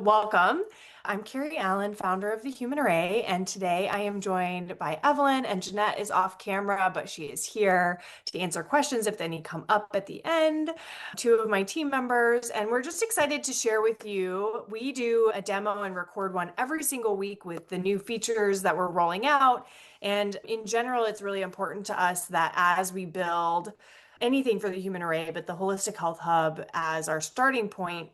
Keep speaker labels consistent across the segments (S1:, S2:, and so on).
S1: Welcome. I'm Carrie Allen, founder of the Human Array, and today I am joined by Evelyn, and Jeanette is off camera, but she is here to answer questions if any come up at the end. Two of my team members, and we're just excited to share with you. We do a demo and record one every single week with the new features that we're rolling out. And in general, it's really important to us that as we build anything for the Human Array, but the Holistic Health Hub as our starting point,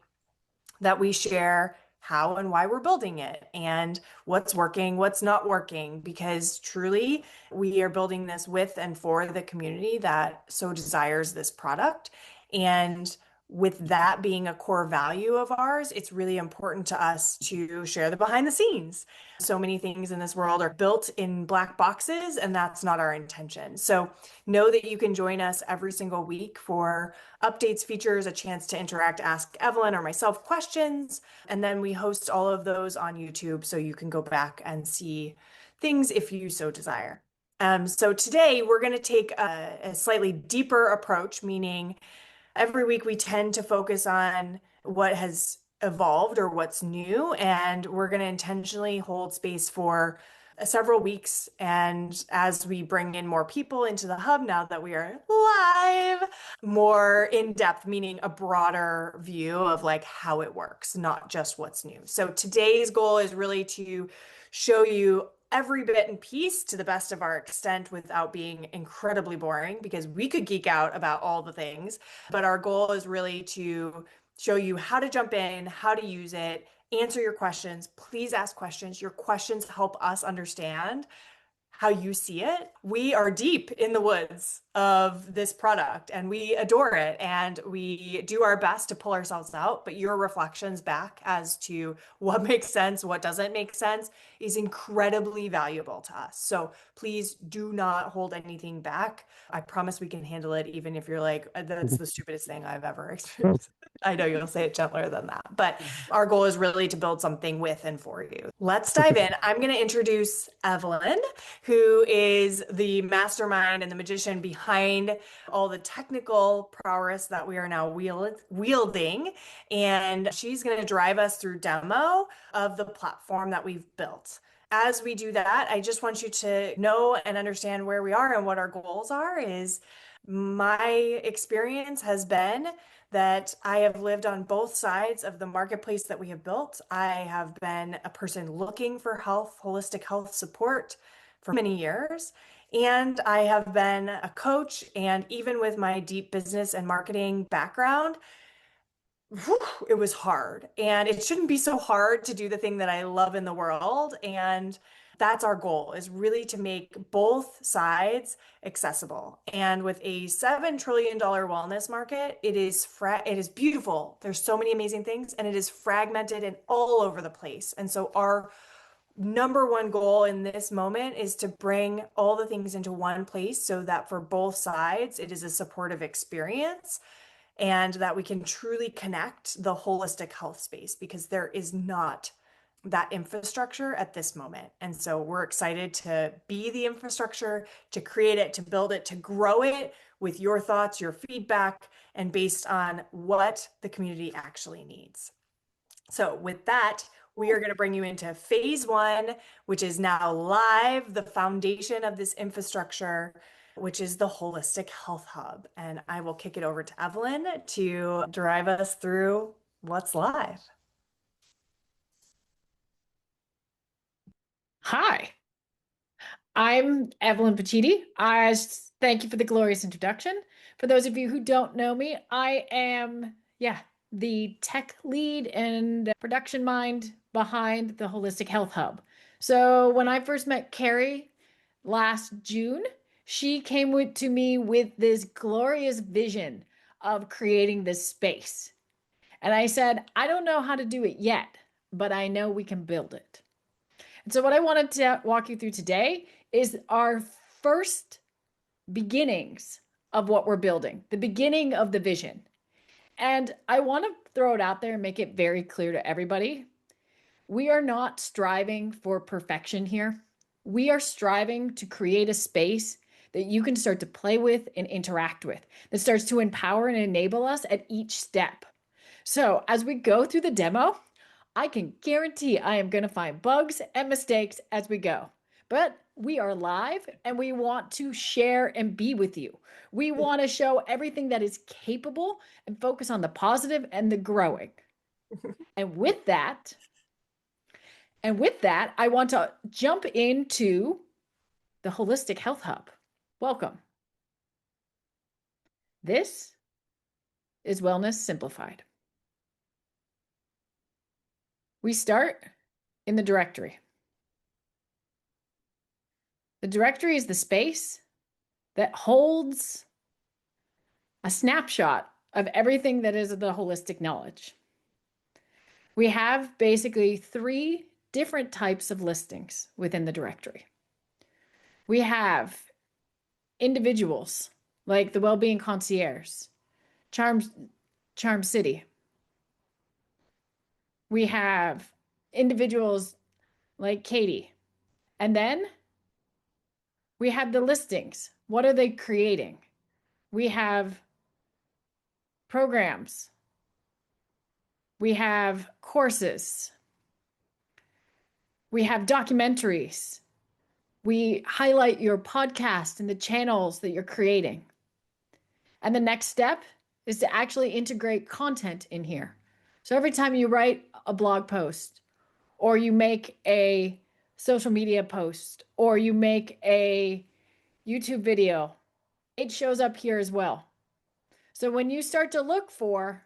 S1: that we share how and why we're building it and what's working, what's not working, because truly we are building this with and for the community that so desires this product. And with that being a core value of ours, it's really important to us to share the behind the scenes. So many things in this world are built in black boxes, and that's not our intention. So know that you can join us every single week for updates, features, a chance to interact, ask Evelyn or myself questions. And then we host all of those on YouTube so you can go back and see things if you so desire. So today we're going to take a slightly deeper approach, meaning every week we tend to focus on what has evolved or what's new, and we're going to intentionally hold space for several weeks. And as we bring in more people into the hub, now that we are live, more in depth, meaning a broader view of like how it works, not just what's new. So today's goal is really to show you every bit and piece to the best of our extent without being incredibly boring, because we could geek out about all the things. But our goal is really to show you how to jump in, how to use it, answer your questions. Please ask questions. Your questions help us understand how you see it. We are deep in the woods of this product and we adore it, and we do our best to pull ourselves out, but your reflections back as to what makes sense, what doesn't make sense is incredibly valuable to us. So please do not hold anything back. I promise we can handle it, even if you're like, that's the stupidest thing I've ever experienced. I know you'll say it gentler than that, but our goal is really to build something with and for you. Let's dive in. I'm going to introduce Evelyn, who is the mastermind and the magician behind all the technical prowess that we are now wielding. And she's going to drive us through demo of the platform that we've built. As we do that, I just want you to know and understand where we are and what our goals are. Is my experience has been that I have lived on both sides of the marketplace that we have built. I have been a person looking for holistic health support for many years. And I have been a coach, and even with my deep business and marketing background, it was hard. And it shouldn't be so hard to do the thing that I love in the world. And that's our goal, is really to make both sides accessible. And with a $7 trillion wellness market, it is beautiful. There's so many amazing things, and it is fragmented and all over the place. And so our number one goal in this moment is to bring all the things into one place so that for both sides, it is a supportive experience, and that we can truly connect the holistic health space, because there is not that infrastructure at this moment. And so we're excited to be the infrastructure, to create it, to build it, to grow it with your thoughts, your feedback, and based on what the community actually needs. So with that, we are going to bring you into phase one, which is now live, the foundation of this infrastructure, which is the Holistic Health Hub. And I will kick it over to Evelyn to drive us through what's live.
S2: Hi, I'm Evelyn Petiti. Thank you for the glorious introduction. For those of you who don't know me, I am, the tech lead and production mind behind the Holistic Health Hub. So when I first met Carrie last June, she came to me with this glorious vision of creating this space. And I said, I don't know how to do it yet, but I know we can build it. And so what I wanted to walk you through today is our first beginnings of what we're building, the beginning of the vision. And I want to throw it out there and make it very clear to everybody. We are not striving for perfection here. We are striving to create a space that you can start to play with and interact with, that starts to empower and enable us at each step. So as we go through the demo, I can guarantee I am going to find bugs and mistakes as we go. But we are live and we want to share and be with you. We want to show everything that is capable and focus on the positive and the growing. And with that, I want to jump into the Holistic Health Hub. Welcome. This is Wellness Simplified. We start in the directory. The directory is the space that holds a snapshot of everything that is the holistic knowledge. We have basically 3 different types of listings within the directory. We have individuals like the Wellbeing Concierge, Charm City. We have individuals like Katie. And then we have the listings. What are they creating? We have programs. We have courses. We have documentaries. We highlight your podcast and the channels that you're creating. And the next step is to actually integrate content in here. So every time you write a blog post, or you make a social media post, or you make a YouTube video, it shows up here as well. So when you start to look for,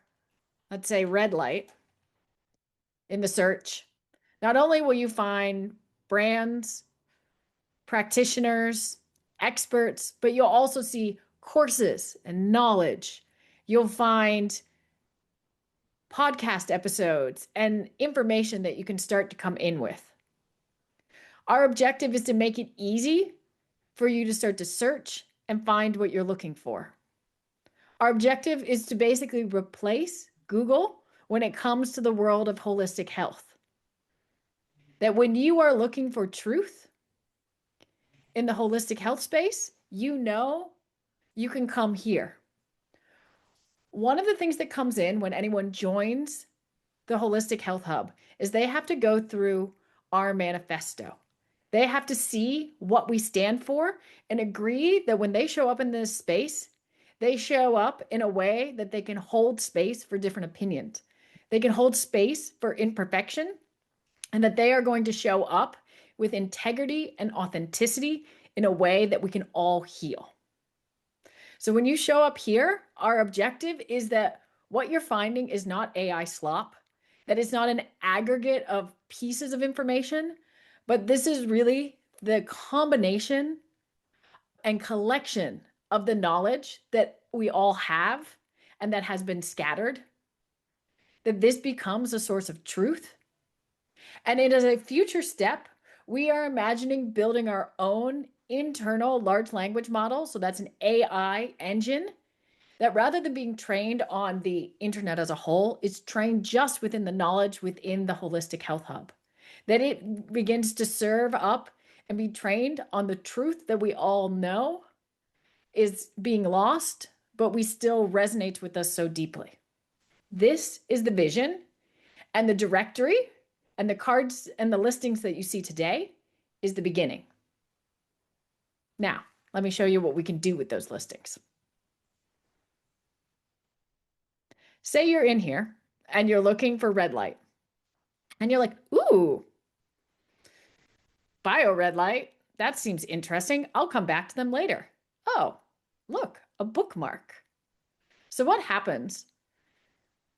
S2: let's say, red light in the search, not only will you find brands, practitioners, experts, but you'll also see courses and knowledge. You'll find podcast episodes and information that you can start to come in with. Our objective is to make it easy for you to start to search and find what you're looking for. Our objective is to basically replace Google when it comes to the world of holistic health. That when you are looking for truth in the holistic health space, you know you can come here. One of the things that comes in when anyone joins the Holistic Health Hub is they have to go through our manifesto. They have to see what we stand for and agree that when they show up in this space, they show up in a way that they can hold space for different opinions. They can hold space for imperfection, and that they are going to show up with integrity and authenticity in a way that we can all heal. So when you show up here, our objective is that what you're finding is not AI slop, that it's not an aggregate of pieces of information, but this is really the combination and collection of the knowledge that we all have and that has been scattered, that this becomes a source of truth. And it is a future step. We are imagining building our own internal large language model. So that's an AI engine that, rather than being trained on the internet as a whole, is trained just within the knowledge within the Holistic Health Hub. That it begins to serve up and be trained on the truth that we all know is being lost, but we still resonates with us so deeply. This is the vision, and the directory and the cards and the listings that you see today is the beginning. Now, let me show you what we can do with those listings. Say you're in here and you're looking for red light. And you're like, ooh, bio red light. That seems interesting. I'll come back to them later. Oh, look, a bookmark. So what happens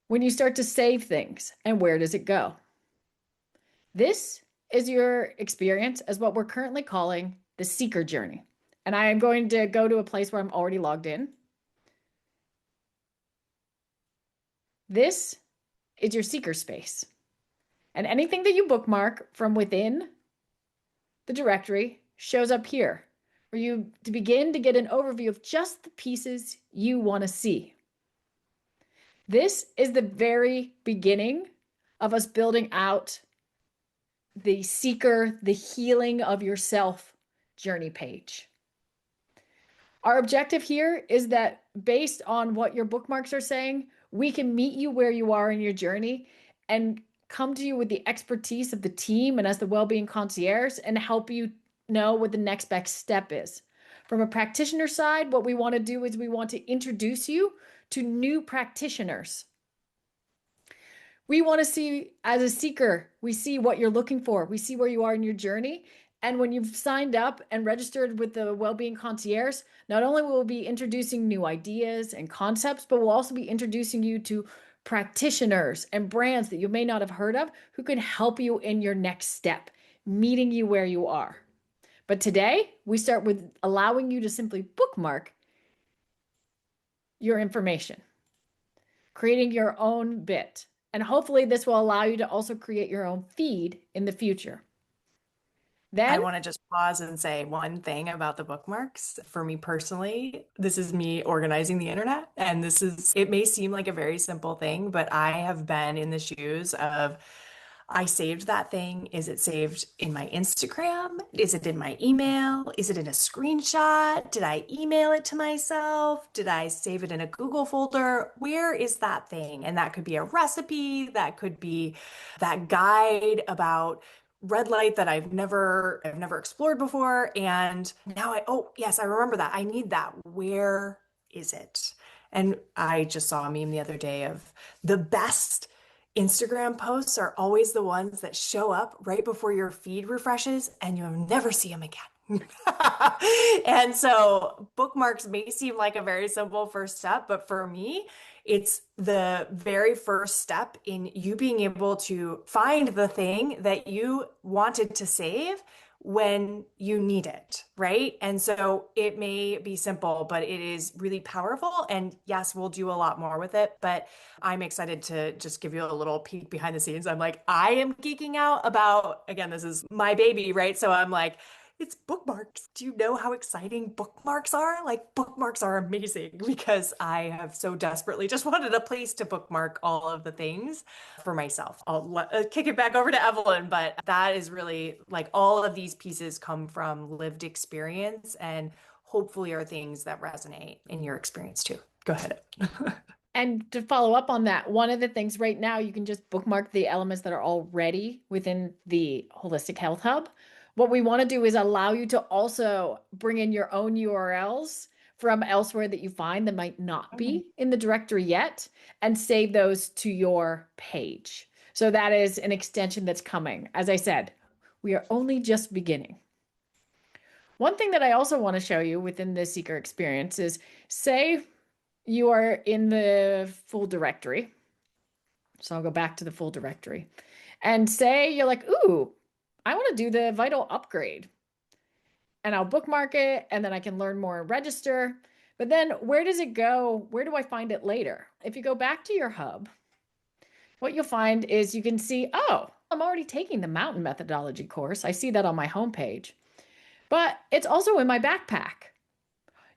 S2: when you start to save things, and where does it go? This is your experience as what we're currently calling the seeker journey. And I am going to go to a place where I'm already logged in. This is your seeker space. And anything that you bookmark from within the directory shows up here for you to begin to get an overview of just the pieces you want to see. This is the very beginning of us building out the seeker, the healing of yourself journey page. Our objective here is that based on what your bookmarks are saying, we can meet you where you are in your journey and come to you with the expertise of the team and as the well-being concierge and help you know what the next best step is. From a practitioner side, what we want to do is we want to introduce you to new practitioners. We want to see, as a seeker, we see what you're looking for. We see where you are in your journey. And when you've signed up and registered with the Wellbeing Concierge, not only will we be introducing new ideas and concepts, but we'll also be introducing you to practitioners and brands that you may not have heard of who can help you in your next step, meeting you where you are. But today, we start with allowing you to simply bookmark your information, creating your own bit. And hopefully this will allow you to also create your own feed in the future.
S1: I
S2: Then,
S1: want to just pause and say one thing about the bookmarks. For me personally, this is me organizing the internet. And it may seem like a very simple thing, but I have been in the shoes of I saved that thing. Is it saved in my Instagram? Is it in my email? Is it in a screenshot? Did I email it to myself? Did I save it in a Google folder? Where is that thing? And that could be a recipe, that could be that guide about red light that I've never explored before. And now oh yes, I remember that. I need that. Where is it? And I just saw a meme the other day of the best Instagram posts are always the ones that show up right before your feed refreshes and you'll never see them again. And so bookmarks may seem like a very simple first step, but for me, it's the very first step in you being able to find the thing that you wanted to save when you need it, right? And so it may be simple, but it is really powerful. And yes, we'll do a lot more with it, but I'm excited to just give you a little peek behind the scenes. I'm like, I am geeking out about, again, this is my baby, right? So I'm like, it's bookmarks. Do you know how exciting bookmarks are? Like, bookmarks are amazing because I have so desperately just wanted a place to bookmark all of the things for myself. I'll kick it back over to Evelyn, but that is really like all of these pieces come from lived experience and hopefully are things that resonate in your experience too. Go ahead.
S2: and to follow up on that, one of the things right now, you can just bookmark the elements that are already within the Holistic Health Hub. What we want to do is allow you to also bring in your own URLs from elsewhere that you find that might not be in the directory yet and save those to your page. So that is an extension that's coming. As I said, we are only just beginning. One thing that I also want to show you within the seeker experience is, say you are in the full directory. So I'll go back to the full directory and say you're like, ooh, I want to do the vital upgrade, and I'll bookmark it and then I can learn more and register. But then where does it go? Where do I find it later? If you go back to your hub, what you'll find is you can see, oh, I'm already taking the mountain methodology course. I see that on my homepage, but it's also in my backpack.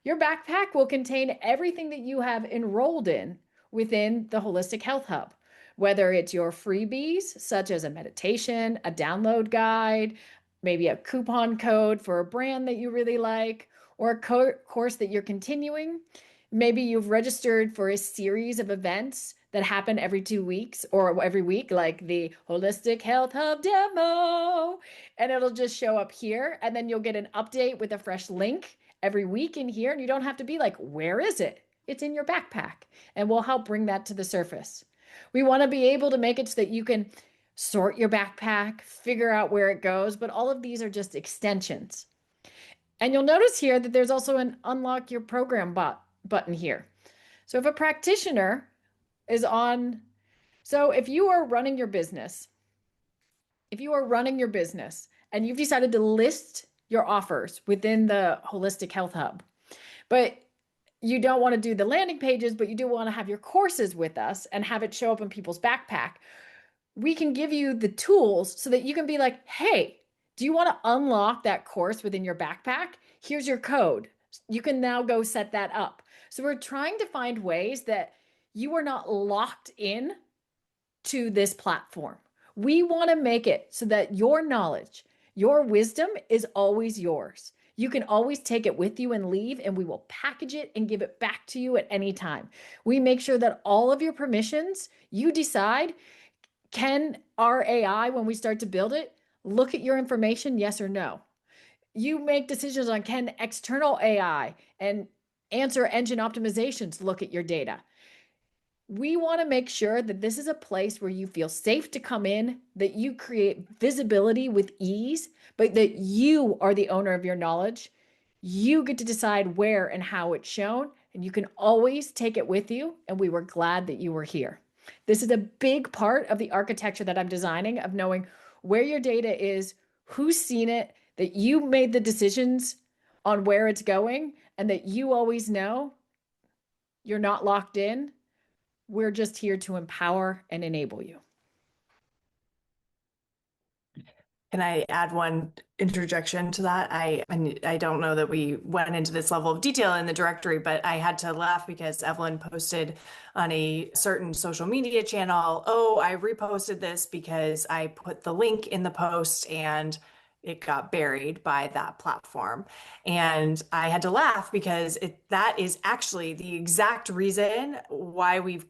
S2: Your backpack will contain everything that you have enrolled in within the Holistic Health Hub, whether it's your freebies, such as a meditation, a download guide, maybe a coupon code for a brand that you really like, or a course that you're continuing. Maybe you've registered for a series of events that happen every 2 weeks or every week, like the Holistic Health Hub demo, and it'll just show up here. And then you'll get an update with a fresh link every week in here. And you don't have to be like, where is it? It's in your backpack, and we'll help bring that to the surface. We want to be able to make it so that you can sort your backpack, figure out where it goes, but all of these are just extensions. And you'll notice here that there's also an unlock your program button here. So if a practitioner is on, so if you are running your business, and you've decided to list your offers within the Holistic Health Hub, but you don't want to do the landing pages, but you do want to have your courses with us and have it show up in people's backpack, we can give you the tools so that you can be like, hey, do you want to unlock that course within your backpack? Here's your code. You can now go set that up. So we're trying to find ways that you are not locked in to this platform. We want to make it so that your knowledge, your wisdom is always yours. You can always take it with you and leave, and we will package it and give it back to you at any time. We make sure that all of your permissions, you decide, Can our AI, when we start to build it, look at your information, yes or no? You make decisions on can external AI and answer engine optimizations look at your data? We want to make sure that this is a place where you feel safe to come in, that you create visibility with ease, but that you are the owner of your knowledge. You get to decide where and how it's shown, and you can always take it with you. And we were glad that you were here. This is a big part of the architecture that I'm designing, of knowing where your data is, who's seen it, that you made the decisions on where it's going, and that you always know you're not locked in. We're just here to empower and enable you.
S1: Can I add one interjection to that? I don't know that we went into this level of detail in the directory, but I had to laugh because Evelyn posted on a certain social media channel, "Oh, I reposted this because I put the link in the post and it got buried by that platform." And I had to laugh because that is actually the exact reason why we've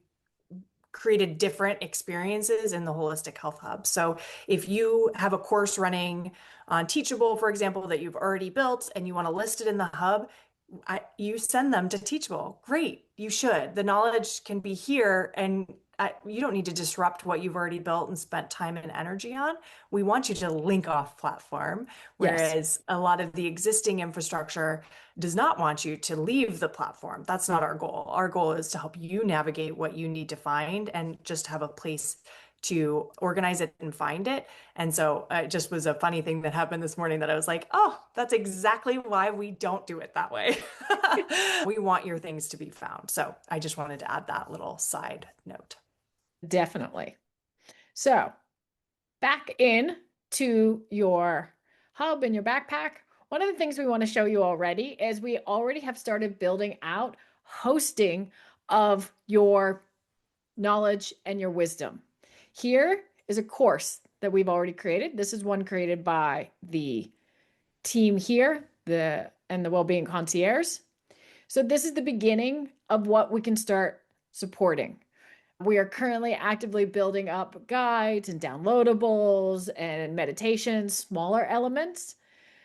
S1: created different experiences in the Holistic Health Hub. So if you have a course running on Teachable, for example, that you've already built and you want to list it in the hub, you send them to Teachable. Great, you should. The knowledge can be here, and you don't need to disrupt what you've already built and spent time and energy on. We want you to link off platform,
S2: Yes.
S1: whereas a lot of the existing infrastructure does not want you to leave the platform. That's not our goal. Our goal is to help you navigate what you need to find and just have a place to organize it and find it. And so it just was a funny thing that happened this morning that I was like, oh, that's exactly why we don't do it that way. We want your things to be found. So I just wanted to add that little side note.
S2: Definitely. So back in to your hub and your backpack. One of the things we want to show you already is we already have started building out hosting of your knowledge and your wisdom. Here is a course that we've already created. This is one created by the team here, the Wellbeing Concierge. So this is the beginning of what we can start supporting. We are currently actively building up guides and downloadables and meditations, smaller elements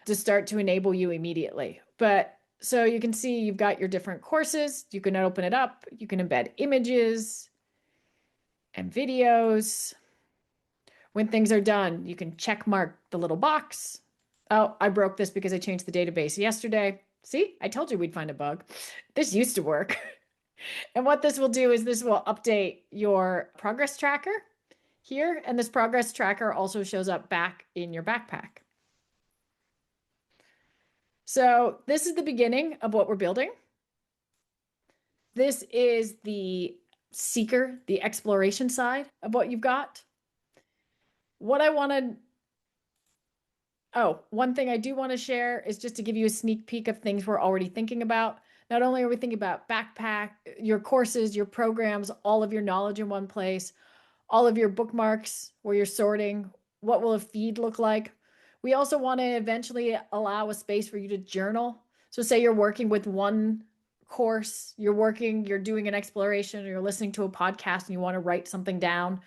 S2: to start to enable you immediately. But so you can see you've got your different courses. You can open it up. You can embed images and videos. When things are done, you can check mark the little box. Oh, I broke this because I changed the database yesterday. See, I told you we'd find a bug. This used to work. And what this will do is this will update your progress tracker here. And this progress tracker also shows up back in your backpack. So this is the beginning of what we're building. This is the seeker, the exploration side of what you've got. What I want to one thing I do want to share is just to give you a sneak peek of things we're already thinking about. Not only are we thinking about backpack, your courses, your programs, all of your knowledge in one place, all of your bookmarks where you're sorting, what will a feed look like? We also want to eventually allow a space for you to journal. So say you're working with one course, you're doing an exploration, or you're listening to a podcast and you want to write something down.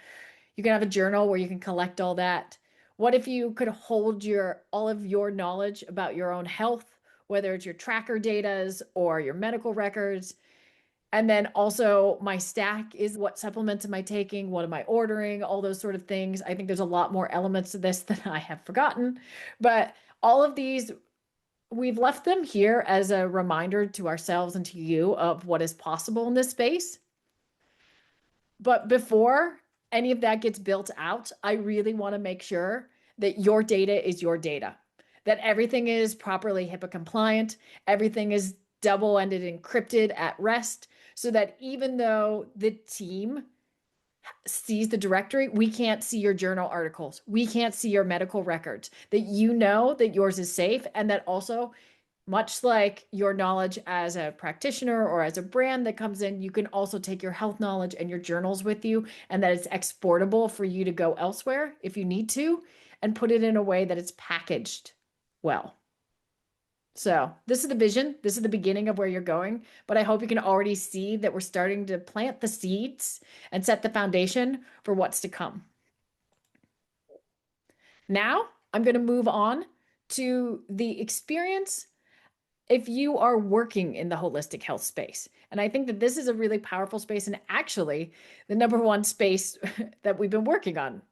S2: You can have a journal where you can collect all that. What if you could hold all of your knowledge about your own health, whether it's your tracker datas or your medical records? And then also my stack is what supplements am I taking? What am I ordering? All those sort of things. I think there's a lot more elements to this that I have forgotten, but all of these, we've left them here as a reminder to ourselves and to you of what is possible in this space. But before any of that gets built out, I really want to make sure that your data is your data, that everything is properly HIPAA compliant, everything is double-ended encrypted at rest, so that even though the team sees the directory, we can't see your journal articles, we can't see your medical records, that you know that yours is safe, and that also, much like your knowledge as a practitioner or as a brand that comes in, you can also take your health knowledge and your journals with you, and that it's exportable for you to go elsewhere if you need to, and put it in a way that it's packaged well. So this is the vision. This is the beginning of where you're going, but I hope you can already see that we're starting to plant the seeds and set the foundation for what's to come. Now I'm going to move on to the experience if you are working in the holistic health space. And I think that this is a really powerful space and actually the number one space that we've been working on.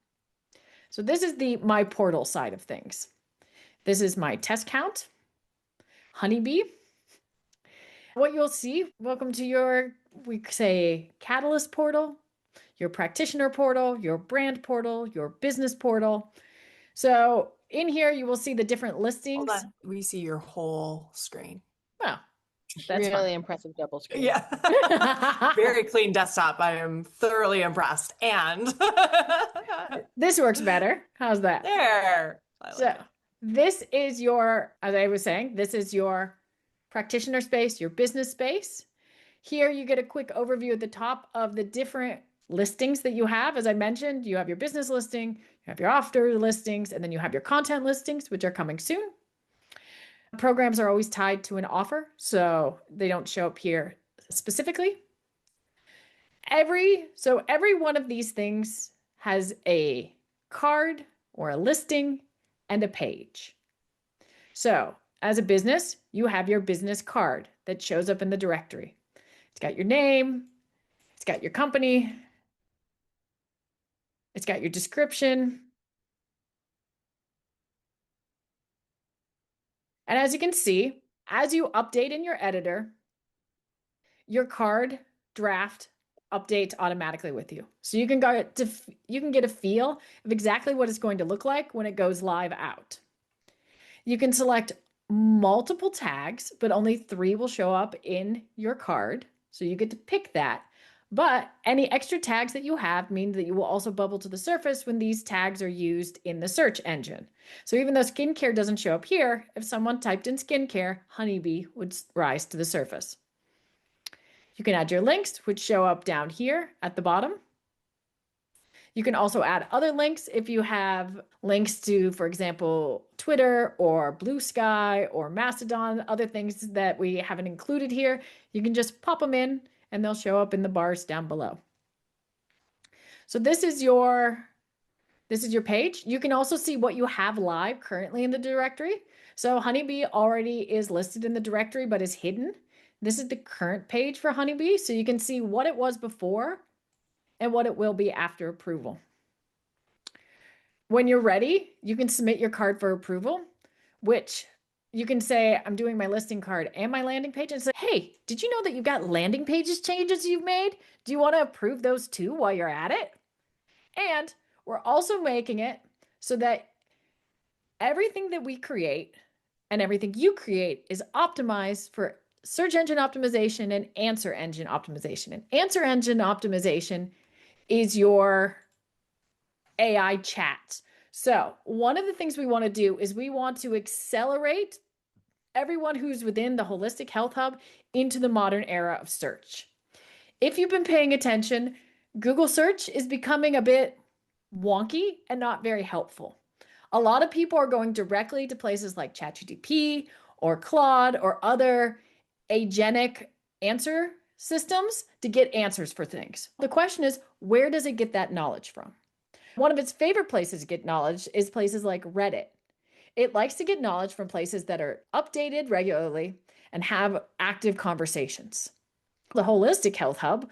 S2: So this is the my portal side of things. This is my test count, honeybee. What you'll see, welcome to your, we say, catalyst portal, your practitioner portal, your brand portal, your business portal. So in here, you will see the different
S1: Hold
S2: listings.
S1: on. We see your whole screen.
S2: Well, that's fine.
S3: Really impressive double screen.
S1: Yeah. Very clean desktop. I am thoroughly impressed. And
S2: This works better. How's that?
S1: there. I like
S2: So
S1: it.
S2: this is your, as I was saying, this is your practitioner space, your business space. Here you get a quick overview at the top of the different listings that you have. As I mentioned, you have your business listing, you have your after listings, and then you have your content listings, which are coming soon. Programs are always tied to an offer, so they don't show up here specifically. Every one of these things has a card or a listing and a page. So, as a business, you have your business card that shows up in the directory. It's got your name, it's got your company, it's got your description. And as you can see, as you update in your editor, your card draft updates automatically with you. So you can get a feel of exactly what it's going to look like when it goes live out. You can select multiple tags, but only 3 will show up in your card. So you get to pick that. But any extra tags that you have mean that you will also bubble to the surface when these tags are used in the search engine. So even though skincare doesn't show up here, if someone typed in skincare, honeybee would rise to the surface. You can add your links, which show up down here at the bottom. You can also add other links if you have links to, for example, Twitter or Blue Sky or Mastodon, other things that we haven't included here. You can just pop them in and they'll show up in the bars down below. So this is your page. You can also see what you have live currently in the directory. So Honeybee already is listed in the directory, but is hidden. This is the current page for Honeybee. So you can see what it was before and what it will be after approval. When you're ready, you can submit your card for approval, which you can say, I'm doing my listing card and my landing page, and say, hey, did you know that you've got landing pages changes you've made? Do you want to approve those too while you're at it? And we're also making it so that everything that we create and everything you create is optimized for search engine optimization and answer engine optimization. And answer engine optimization is your AI chat. So one of the things we want to do is we want to accelerate everyone who's within the Holistic Health Hub into the modern era of search. If you've been paying attention, Google search is becoming a bit wonky and not very helpful. A lot of people are going directly to places like ChatGPT or Claude or other agentic answer systems to get answers for things. The question is, where does it get that knowledge from? One of its favorite places to get knowledge is places like Reddit. It likes to get knowledge from places that are updated regularly and have active conversations. The Holistic Health Hub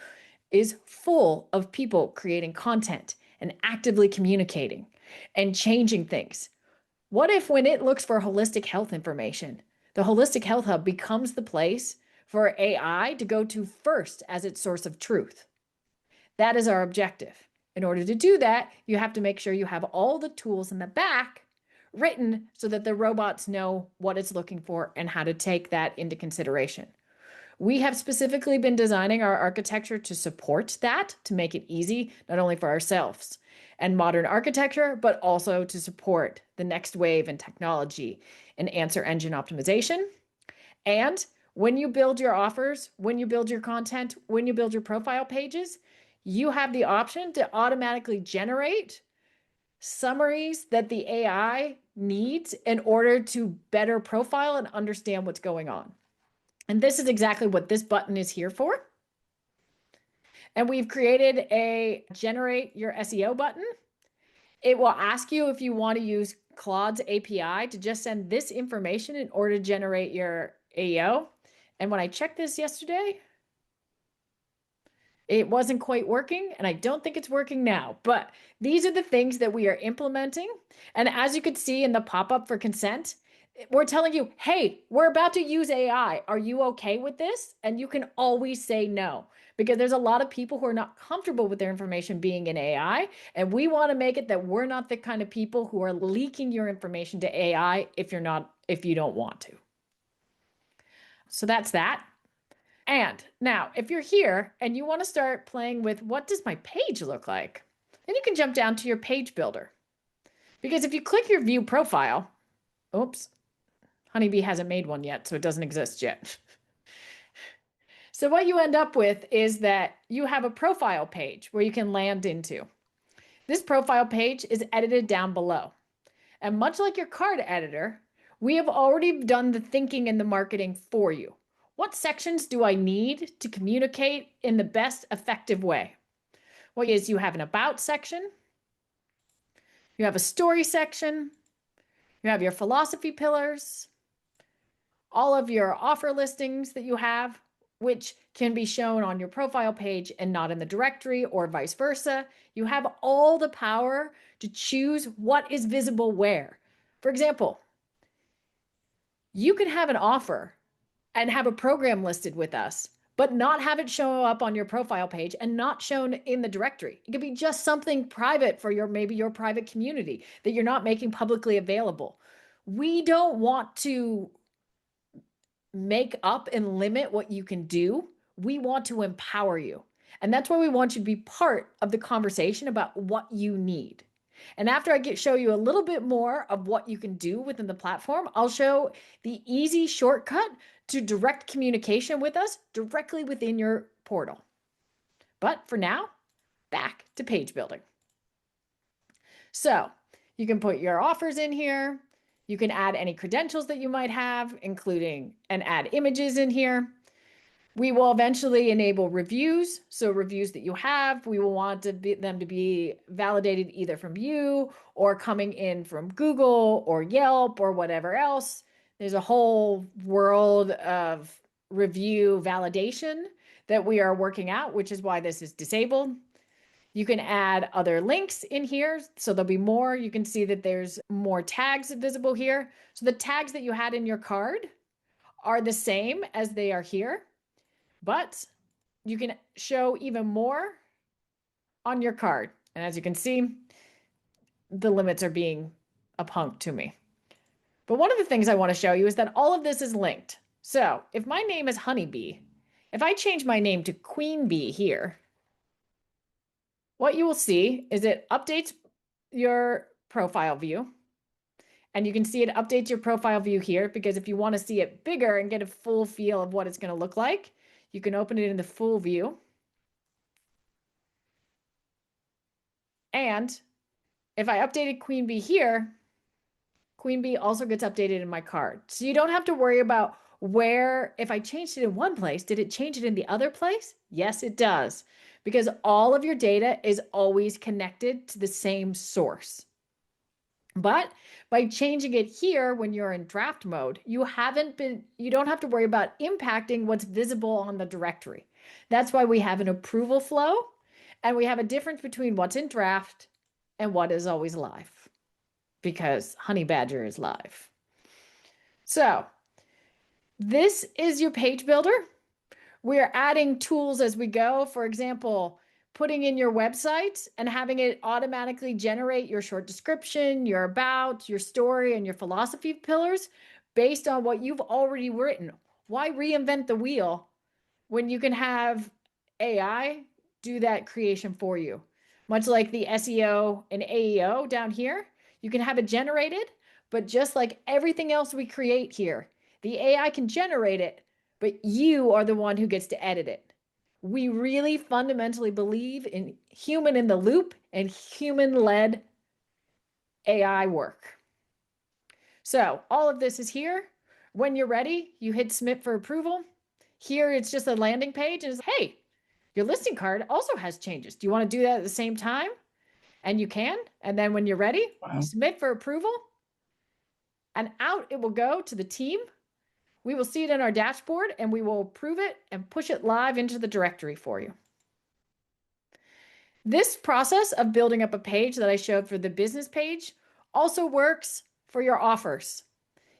S2: is full of people creating content and actively communicating and changing things. What if when it looks for holistic health information, the Holistic Health Hub becomes the place for AI to go to first as its source of truth? That is our objective. In order to do that, you have to make sure you have all the tools in the back written so that the robots know what it's looking for and how to take that into consideration. We have specifically been designing our architecture to support that, to make it easy, not only for ourselves and modern architecture, but also to support the next wave in technology and answer engine optimization. And when you build your offers, when you build your content, when you build your profile pages, you have the option to automatically generate summaries that the AI needs in order to better profile and understand what's going on. And this is exactly what this button is here for. And we've created a generate your SEO button. It will ask you if you want to use Claude's API to just send this information in order to generate your AEO. And when I checked this yesterday, it wasn't quite working, and I don't think it's working now. But these are the things that we are implementing. And as you could see in the pop-up for consent, we're telling you, hey, we're about to use AI. Are you okay with this? And you can always say no, because there's a lot of people who are not comfortable with their information being in AI. And we want to make it that we're not the kind of people who are leaking your information to AI if you don't want to. So that's that. And now, if you're here and you want to start playing with what does my page look like, then you can jump down to your page builder. Because if you click your view profile, oops, Honeybee hasn't made one yet, so it doesn't exist yet. So what you end up with is that you have a profile page where you can land into. This profile page is edited down below. And much like your card editor, we have already done the thinking and the marketing for you. What sections do I need to communicate in the best effective way? Well, is you have an about section, you have a story section, you have your philosophy pillars, all of your offer listings that you have, which can be shown on your profile page and not in the directory or vice versa. You have all the power to choose what is visible where. For example, you can have an offer and have a program listed with us, but not have it show up on your profile page and not shown in the directory. It could be just something private for maybe your private community that you're not making publicly available. We don't want to make up and limit what you can do. We want to empower you. And that's why we want you to be part of the conversation about what you need. And after I show you a little bit more of what you can do within the platform, I'll show the easy shortcut to direct communication with us directly within your portal. But for now, back to page building. So you can put your offers in here. You can add any credentials that you might have, including and add images in here. We will eventually enable reviews. So reviews that you have, we will want them to be validated either from you or coming in from Google or Yelp or whatever else. There's a whole world of review validation that we are working out, which is why this is disabled. You can add other links in here. So there'll be more. You can see that there's more tags visible here. So the tags that you had in your card are the same as they are here, but you can show even more on your card. And as you can see, the limits are being a punk to me. But one of the things I want to show you is that all of this is linked. So if my name is Honeybee, if I change my name to Queen Bee here, what you will see is it updates your profile view. And you can see it updates your profile view here, because if you want to see it bigger and get a full feel of what it's going to look like, you can open it in the full view. And if I updated Queen Bee here, Queen Bee also gets updated in my card. So you don't have to worry about where, if I changed it in one place, did it change it in the other place? Yes, it does, because all of your data is always connected to the same source. But by changing it here when you're in draft mode, you don't have to worry about impacting what's visible on the directory. That's why we have an approval flow, and we have a difference between what's in draft and what is always live, because Honey Badger is live. So this is your page builder. We're adding tools as we go. For example, putting in your website and having it automatically generate your short description, your about, your story, and your philosophy pillars based on what you've already written. Why reinvent the wheel when you can have AI do that creation for you? Much like the SEO and AEO down here, you can have it generated, but just like everything else we create here, the AI can generate it, but you are the one who gets to edit it. We really fundamentally believe in human in the loop and human-led AI work. So all of this is here. When you're ready, you hit submit for approval. Here, it's just a landing page and it's, hey, your listing card also has changes. Do you want to do that at the same time? And you can. And then when you're ready, you
S3: Wow.
S2: submit for approval, and out it will go to the team. We will see it in our dashboard, and we will approve it and push it live into the directory for you. This process of building up a page that I showed for the business page also works for your offers.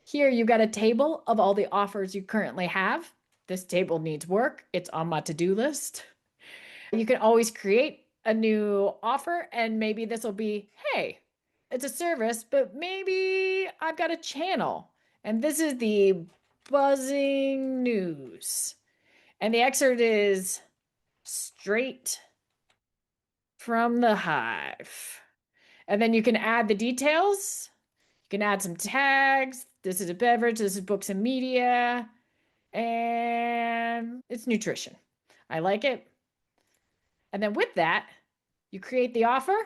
S2: Here you've got a table of all the offers you currently have. This table needs work. It's on my to-do list. You can always create a new offer, and maybe this will be, hey, it's a service, but maybe I've got a channel, and this is the buzzing news. And the excerpt is straight from the hive. And then you can add the details. You can add some tags. This is a beverage. This is books and media. And it's nutrition. I like it. And then with that, you create the offer.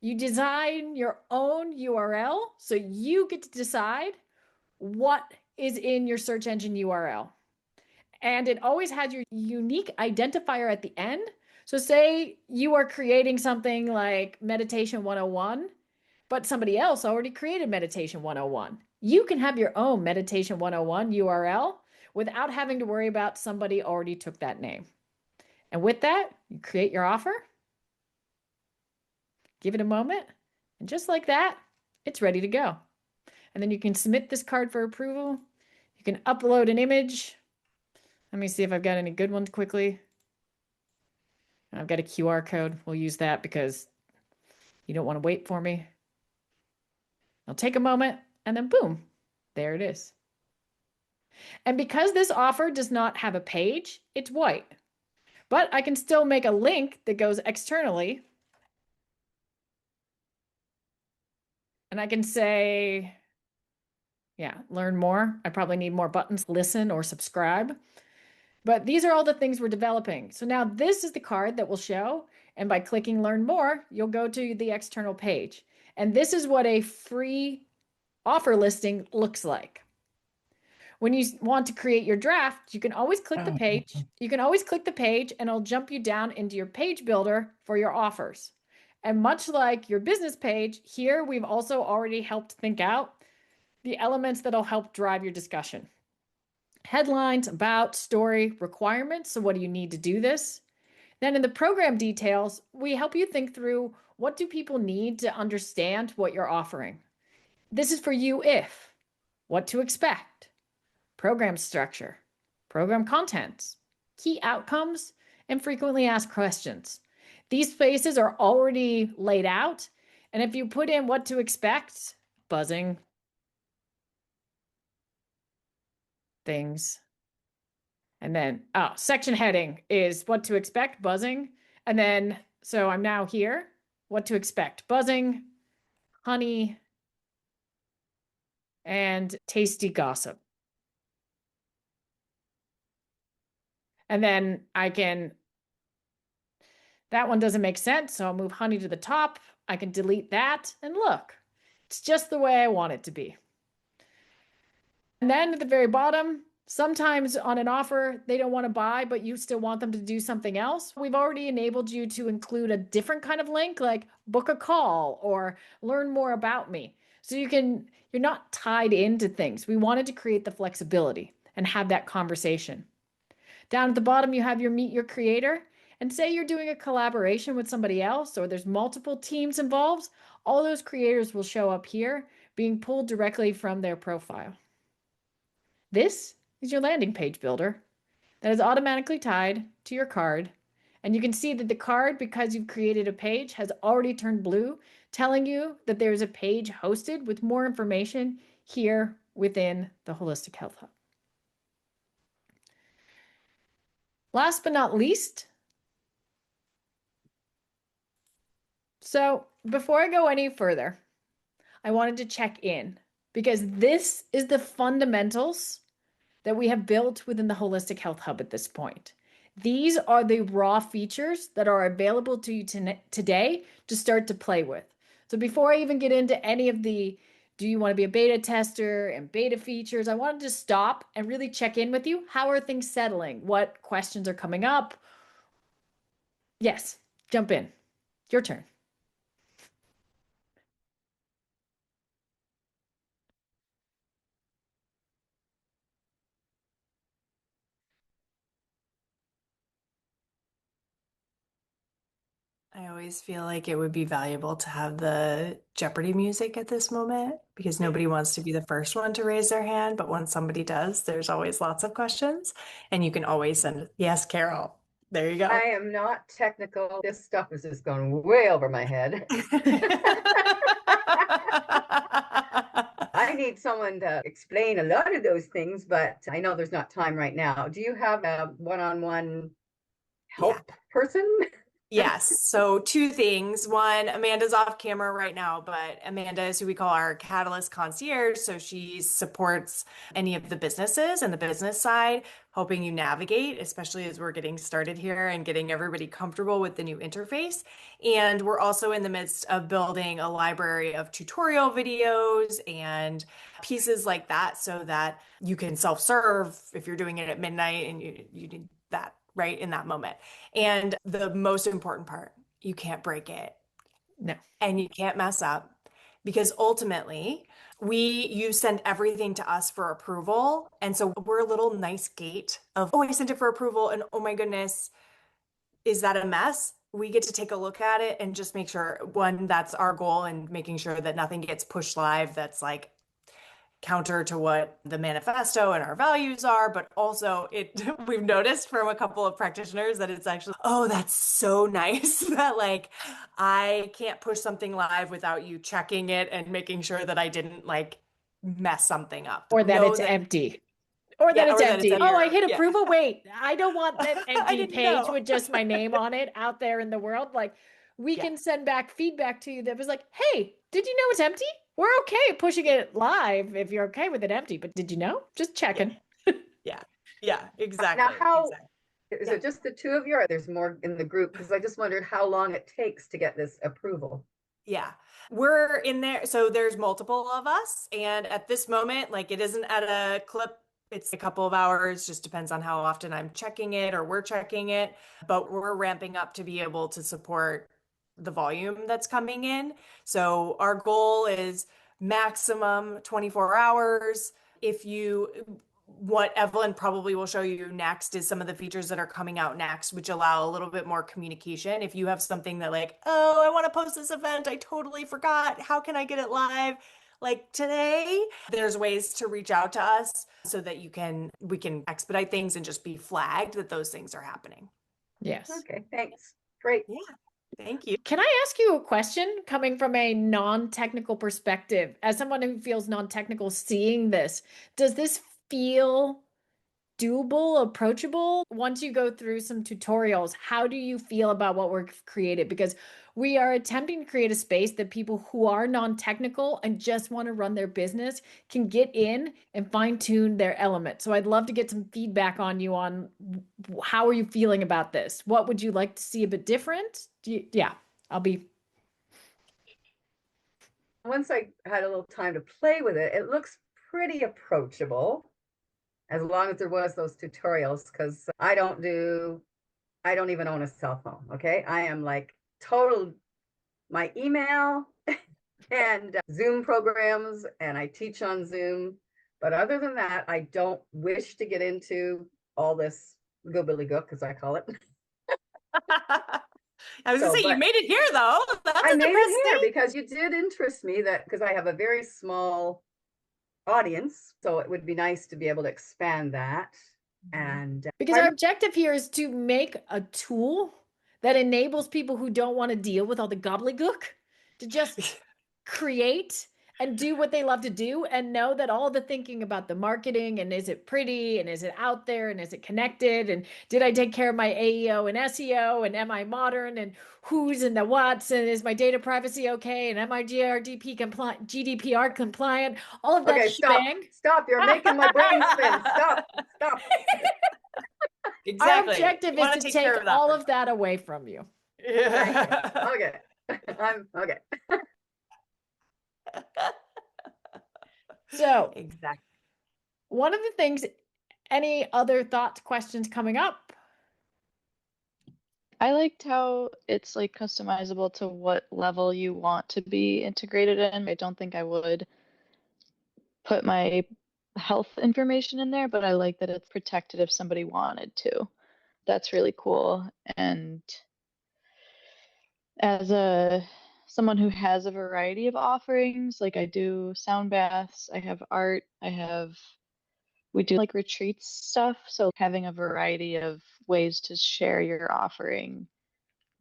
S2: You design your own URL. So you get to decide what is in your search engine URL. And it always has your unique identifier at the end. So say you are creating something like Meditation 101, but somebody else already created Meditation 101. You can have your own Meditation 101 URL without having to worry about somebody already took that name. And with that, you create your offer, give it a moment, and just like that, it's ready to go. And then you can submit this card for approval. You can upload an image. Let me see if I've got any good ones quickly. I've got a QR code. We'll use that because you don't want to wait for me. I'll take a moment and then boom, there it is. And because this offer does not have a page, it's white. But I can still make a link that goes externally. And I can say, yeah, learn more. I probably need more buttons, listen or subscribe. But these are all the things we're developing. So now this is the card that will show. And by clicking learn more, you'll go to the external page. And this is what a free offer listing looks like. When you want to create your draft, you can always click the page. You can always click the page and it'll jump you down into your page builder for your offers. And much like your business page, here we've also already helped think out the elements that'll help drive your discussion. Headlines, about, story, requirements. So what do you need to do this? Then in the program details, we help you think through what do people need to understand what you're offering. This is for you if, what to expect, program structure, program contents, key outcomes, and frequently asked questions. These spaces are already laid out. And if you put in what to expect, buzzing, things, and then, section heading is what to expect, buzzing. And then, so I'm now here, what to expect, buzzing, honey, and tasty gossip. And then I can, that one doesn't make sense. So I'll move honey to the top. I can delete that and look, it's just the way I want it to be. And then at the very bottom, sometimes on an offer, they don't want to buy, but you still want them to do something else. We've already enabled you to include a different kind of link, like book a call or learn more about me. So you're not tied into things. We wanted to create the flexibility and have that conversation. Down at the bottom, you have your meet your creator. And say you're doing a collaboration with somebody else or there's multiple teams involved, all those creators will show up here being pulled directly from their profile. This is your landing page builder that is automatically tied to your card. And you can see that the card, because you've created a page, has already turned blue, telling you that there's a page hosted with more information here within the Holistic Health Hub. Last but not least, so before I go any further, I wanted to check in because this is the fundamentals that we have built within the Holistic Health Hub at this point. These are the raw features that are available to you today to start to play with. So before I even get into any of the, do you want to be a beta tester and beta features, I wanted to stop and really check in with you. How are things settling? What questions are coming up? Yes, jump in. Your turn.
S1: I always feel like it would be valuable to have the Jeopardy music at this moment because nobody wants to be the first one to raise their hand. But when somebody does, there's always lots of questions, and you can always send, yes, Carol. There you
S3: I
S1: go.
S3: am not technical. This stuff is just going way over my head. I need someone to explain a lot of those things, but I know there's not time right now. Do you have a one-on-one
S1: Yeah.
S3: help person?
S1: Yes. So two things. One, Amanda's off camera right now, but Amanda is who we call our Catalyst concierge. So she supports any of the businesses and the business side, helping you navigate, especially as we're getting started here and getting everybody comfortable with the new interface. And we're also in the midst of building a library of tutorial videos and pieces like that so that you can self-serve if you're doing it at midnight and you need that right in that moment. And the most important part, you can't break it
S2: No.
S1: and you can't mess up because ultimately you send everything to us for approval. And so we're a little nice gate of, oh, I sent it for approval. And oh my goodness, is that a mess? We get to take a look at it and just make sure, one, that's our goal and making sure that nothing gets pushed live that's like counter to what the manifesto and our values are, but also it we've noticed from a couple of practitioners that it's actually, oh, that's so nice that like I can't push something live without you checking it and making sure that I didn't like mess something up.
S2: Or that
S1: Know
S2: it's
S1: that
S2: empty. Or that
S1: yeah,
S2: it's
S1: or that it's
S2: empty. Oh, I
S1: empty.
S2: hit
S1: Yeah.
S2: approval. Wait, I don't want that
S1: I
S2: empty
S1: didn't
S2: page
S1: know.
S2: with just my name on it out there in the world. Like, we
S1: Yeah.
S2: can send back feedback to you that was like, hey, did you know it's empty? We're okay pushing it live if you're okay with it empty, but did you know? Just
S1: Yeah.
S2: checking.
S1: Yeah. Yeah.
S3: Now,
S1: Exactly.
S3: how
S1: Exactly.
S3: is
S1: Yeah.
S3: it just the two of you, or there's more in the group? Because I just wondered how long it takes to get this approval.
S1: Yeah. We're in there. So there's multiple of us. And at this moment, like it isn't at a clip. It's a couple of hours, just depends on how often I'm checking it or we're checking it. But we're ramping up to be able to support the volume that's coming in. So our goal is maximum 24 hours. If you what Evelyn probably will show you next is some of the features that are coming out next, which allow a little bit more communication. If you have something that like, oh, I want to post this event, I totally forgot. How can I get it live? Like today, there's ways to reach out to us so that we can expedite things and just be flagged that those things are happening.
S2: Yes.
S3: Okay, thanks. Great.
S1: Yeah, thank you.
S2: Can I ask you a question coming from a non-technical perspective? As someone who feels non-technical seeing this, does this feel doable, approachable? Once you go through some tutorials, how do you feel about what we've created? Because we are attempting to create a space that people who are non-technical and just want to run their business can get in and fine-tune their element. So I'd love to get some feedback on you on how are you feeling about this? What would you like to see a bit different? Yeah, I'll be.
S3: Once I had a little time to play with it, it looks pretty approachable as long as there was those tutorials, because I don't even own a cell phone. Okay. I am like total my email and Zoom programs, and I teach on Zoom. But other than that, I don't wish to get into all this gobbledygook, as I call it.
S1: I was gonna
S3: So,
S1: say you
S3: but
S1: made it here though. That's
S3: I
S1: a
S3: made it here
S1: impressive.
S3: because you did interest me, that because I have a very small audience. So it would be nice to be able to expand that.
S1: Mhm.
S3: And
S2: Because our
S3: pardon?
S2: objective here is to make a tool that enables people who don't want to deal with all the gobbledygook to just create and do what they love to do and know that all the thinking about the marketing and is it pretty and is it out there and is it connected and did I take care of my AEO and SEO and am I modern and who's and the what's and is my data privacy okay and am I GDPR compliant, all of that
S3: Okay, stop.
S2: shebang.
S3: Stop. You're making my brain spin. Stop. Stop.
S2: Our
S1: Exactly.
S2: objective
S1: You
S2: is
S1: want
S2: to
S1: to take care
S2: take
S1: of that
S2: all
S1: first.
S2: of that away from you.
S3: Thank you.
S1: Yeah.
S3: Okay. I'm okay.
S2: So,
S1: Exactly.
S2: one of the things, any other thoughts, questions coming up?
S4: I liked how it's like customizable to what level you want to be integrated in. I don't think I would put my health information in there, but I like that it's protected if somebody wanted to. That's really cool. And as a someone who has a variety of offerings, like I do sound baths, I have art, we do like retreats stuff. So having a variety of ways to share your offering,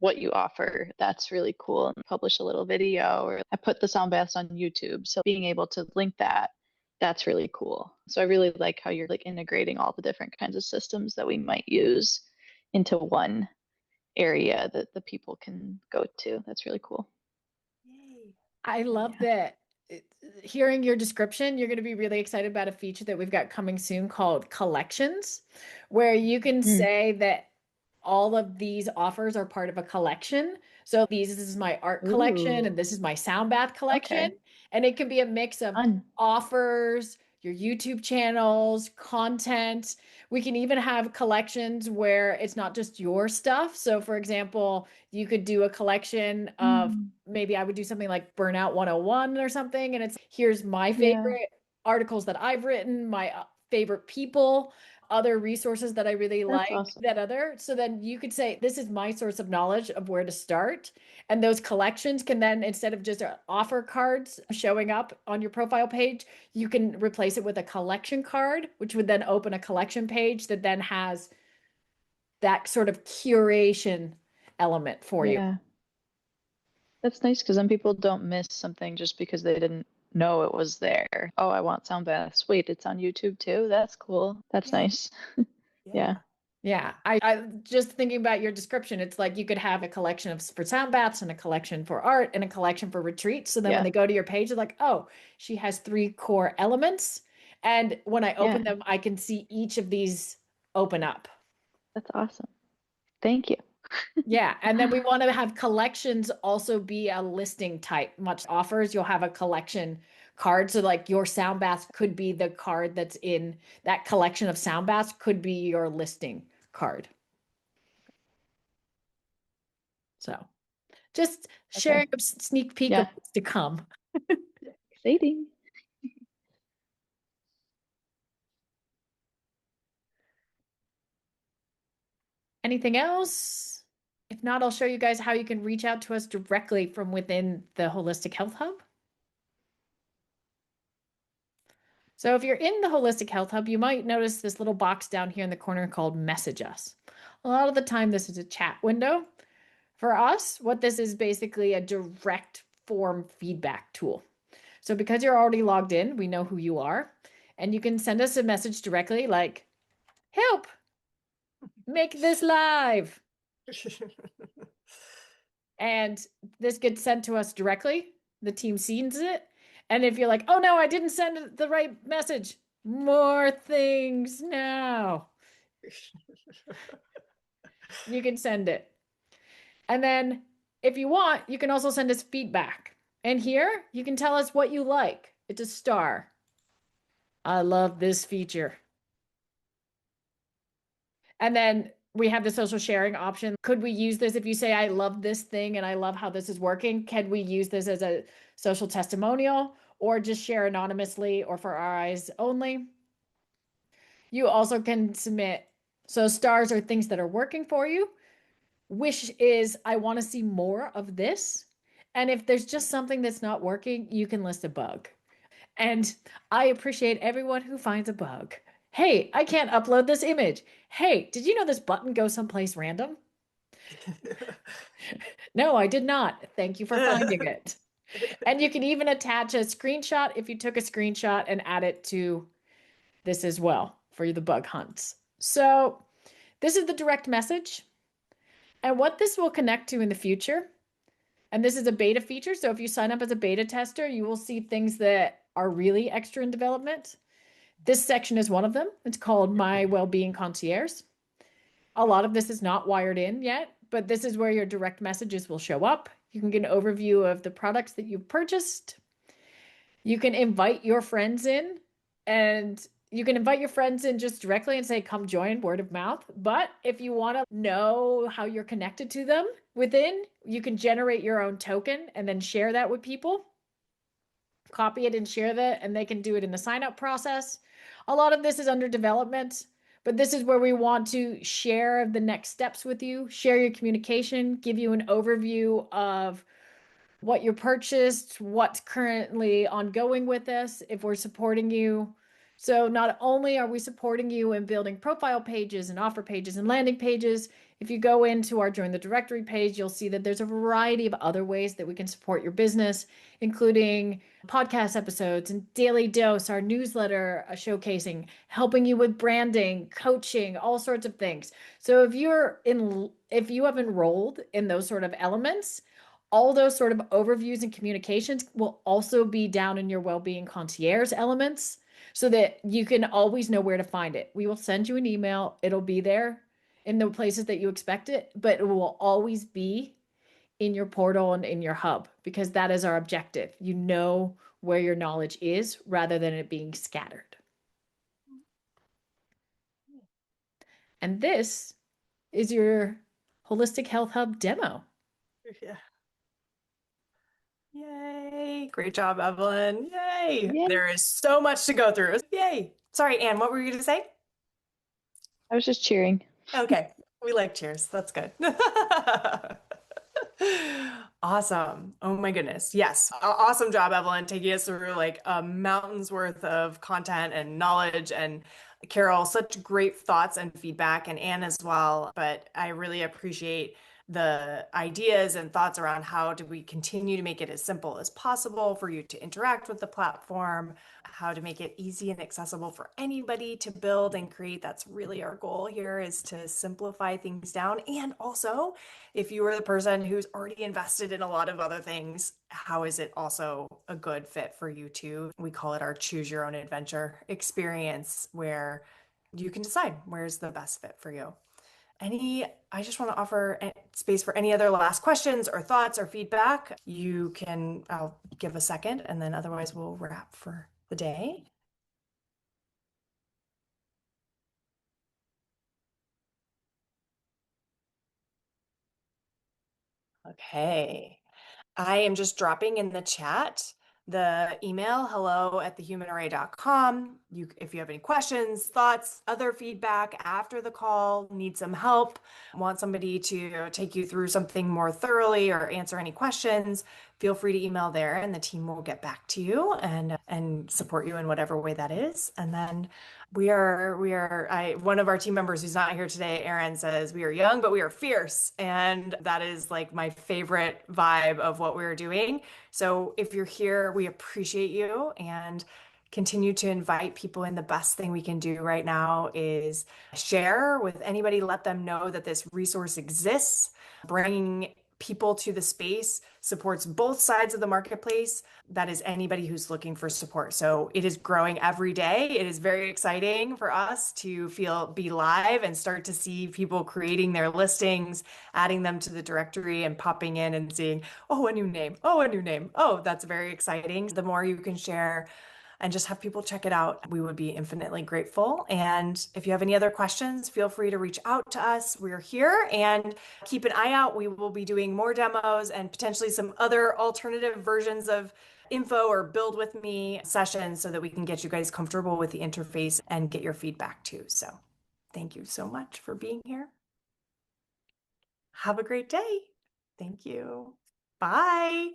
S4: what you offer, that's really cool. And publish a little video, or I put the sound baths on YouTube. So being able to link that, that's really cool. So I really like how you're like integrating all the different kinds of systems that we might use into one area that the people can go to. That's really cool.
S1: Yay.
S2: I love that. Hearing your description, you're going to be really excited about a feature that we've got coming soon called collections, where you can
S4: Mm.
S2: say that all of these offers are part of a collection. So this is my art collection, and
S3: Ooh,
S2: this is my sound bath collection.
S4: Okay.
S2: And it can be a mix of
S4: Fun.
S2: offers, your YouTube channels, content. We can even have collections where it's not just your stuff. So, for example, you could do a collection of,
S4: Mm.
S2: maybe I would do something like Burnout 101 or something. And it's, here's my
S4: Yeah.
S2: favorite articles that I've written, my favorite people, other resources that I really
S4: That's
S2: like,
S4: awesome.
S2: that other. So then you could say, this is my source of knowledge of where to start. And those collections can then, instead of just offer cards showing up on your profile page, you can replace it with a collection card, which would then open a collection page that then has that sort of curation element for you.
S4: Yeah. That's nice because then people don't miss something just because they didn't know it was there. Oh, I want sound baths. Wait, it's on YouTube too? That's cool. That's
S1: Yeah.
S4: nice.
S1: Yeah.
S4: Yeah.
S2: Yeah, I just thinking about your description, it's like you could have a collection of for sound baths and a collection for art and a collection for retreats. So then when
S4: Yeah.
S2: they go to your page, they're like, oh, she has three core elements. And when I
S4: Yeah.
S2: open them, I can see each of these open up.
S4: That's awesome. Thank you.
S2: Yeah, and then we want to have collections also be a listing type. Much offers, you'll have a collection card. So like your sound bath could be the card that's in that collection of sound baths could be your listing card. So just
S4: Okay.
S2: sharing a sneak peek of
S4: Yeah.
S2: what's to come.
S4: Exciting.
S2: Anything else? If not, I'll show you guys how you can reach out to us directly from within the Holistic Health Hub. So if you're in the Holistic Health Hub, you might notice this little box down here in the corner called Message Us. A lot of the time, this is a chat window. For us, what this is basically a direct form feedback tool. So because you're already logged in, we know who you are, and you can send us a message directly like, help, make this live. And this gets sent to us directly. The team sees it. And if you're like, oh no, I didn't send the right message, more things now. You can send it. And then if you want, you can also send us feedback. And here you can tell us what you like. It's a star. I love this feature. And then we have the social sharing option. Could we use this if you say, I love this thing and I love how this is working? Can we use this as a social testimonial or just share anonymously or for our eyes only? You also can submit. So stars are things that are working for you. Wish is, I want to see more of this. And if there's just something that's not working, you can list a bug. And I appreciate everyone who finds a bug. Hey, I can't upload this image. Hey, did you know this button goes someplace random? No, I did not. Thank you for finding it. And you can even attach a screenshot if you took a screenshot and add it to this as well for the bug hunts. So this is the direct message. And what this will connect to in the future, and this is a beta feature. So if you sign up as a beta tester, you will see things that are really extra in development. This section is one of them. It's called My Wellbeing Concierge. A lot of this is not wired in yet, but this is where your direct messages will show up. You can get an overview of the products that you've purchased. You can invite your friends in, and you can invite your friends in just directly and say, come join, word of mouth. But if you want to know how you're connected to them within, you can generate your own token and then share that with people. Copy it and share that, and they can do it in the sign up process. A lot of this is under development, But this is where we want to share the next steps with you, share your communication, give you an overview of what you purchased, what's currently ongoing with us, if we're supporting you. So not only are we supporting you in building profile pages and offer pages and landing pages, if you go into our Join the Directory page, you'll see that there's a variety of other ways that we can support your business, including podcast episodes and Daily Dose, our newsletter showcasing, helping you with branding, coaching, all sorts of things. So if you have enrolled in those sort of elements, all those sort of overviews and communications will also be down in your well-being concierge elements so that you can always know where to find it. We will send you an email. It'll be there in the places that you expect it, but it will always be in your portal and in your hub because that is our objective. You know where your knowledge is rather than it being scattered. And this is your Holistic Health Hub demo.
S1: Yeah. Yay. Great job, Evelyn. Yay.
S4: Yay.
S1: There is so much to go through. Yay. Sorry, Anne, what were you going to say?
S4: I was just cheering.
S1: Okay. We like cheers. That's good. Awesome. Oh my goodness. Yes. Awesome job, Evelyn, taking us through like a mountain's worth of content and knowledge. And Carol, such great thoughts and feedback, and Anne as well. But I really appreciate the ideas and thoughts around how do we continue to make it as simple as possible for you to interact with the platform, how to make it easy and accessible for anybody to build and create. That's really our goal here, is to simplify things down. And also, if you are the person who's already invested in a lot of other things, how is it also a good fit for you too? We call it our choose your own adventure experience, where you can decide where's the best fit for you. I just want to offer space for any other last questions or thoughts or feedback. I'll give a second, and then otherwise we'll wrap for the day. Okay. I am just dropping in the chat the email, hello@thehumanarray.com. If you have any questions, thoughts, other feedback after the call, need some help, want somebody to take you through something more thoroughly or answer any questions, feel free to email there and the team will get back to you and support you in whatever way that is. And then one of our team members who's not here today, Erin, says we are young, but we are fierce. And that is like my favorite vibe of what we're doing. So if you're here, we appreciate you and continue to invite people in. The best thing we can do right now is share with anybody, let them know that this resource exists. Bringing people to the space supports both sides of the marketplace. That is anybody who's looking for support. So it is growing every day. It is very exciting for us to be live and start to see people creating their listings, adding them to the directory and popping in and seeing, oh, a new name. Oh, a new name. Oh, that's very exciting. The more you can share and just have people check it out, we would be infinitely grateful. And if you have any other questions, feel free to reach out to us. We're here, and keep an eye out. We will be doing more demos and potentially some other alternative versions of info or build with me sessions so that we can get you guys comfortable with the interface and get your feedback too. So thank you so much for being here. Have a great day. Thank you. Bye.